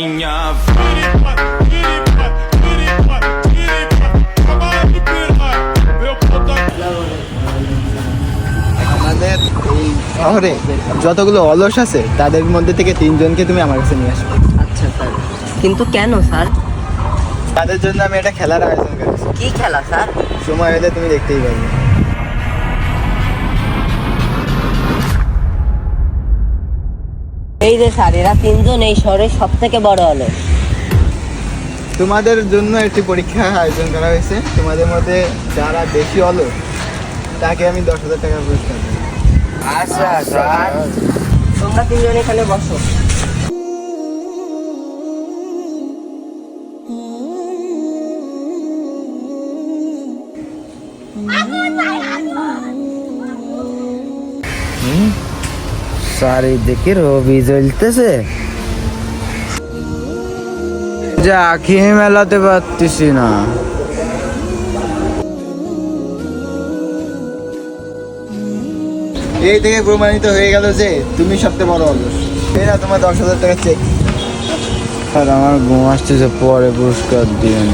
minha আমাদের এই শহরে যতগুলো অলস আছে তাদের মধ্যে থেকে 3 জনকে তুমি আমার কাছে নিয়ে আসবে। আচ্ছা স্যার, কিন্তু কেন স্যার? তাদের জন্য আমি একটা খেলার আয়োজন করেছি, কি খেলা স্যার? সময় হলে তুমি দেখতেই পারবে। এই যে স্যার, এরা 3 জন এই শহরের সব থেকে বড় হলো। তোমাদের জন্য একটি পরীক্ষা আয়োজন করা হয়েছে, তোমাদের মধ্যে যারা বেশি অলস তাকে আমি 10,000 টাকা পুরস্কার দেব। আচ্ছা স্যার, তোমরা 3 জন এখানে বসো। চারিদিকে রবি জ্বলতেছে, যা আঁখি মেলাতে পারতেছি না। এই থেকে প্রমাণিত হয়ে গেল যে তুমি সবচেয়ে বড় অলস। এই না তোমার 10,000 টাকা চেক। আর আমার ঘুম আসতেছে, পরে পুরস্কার দিবেন।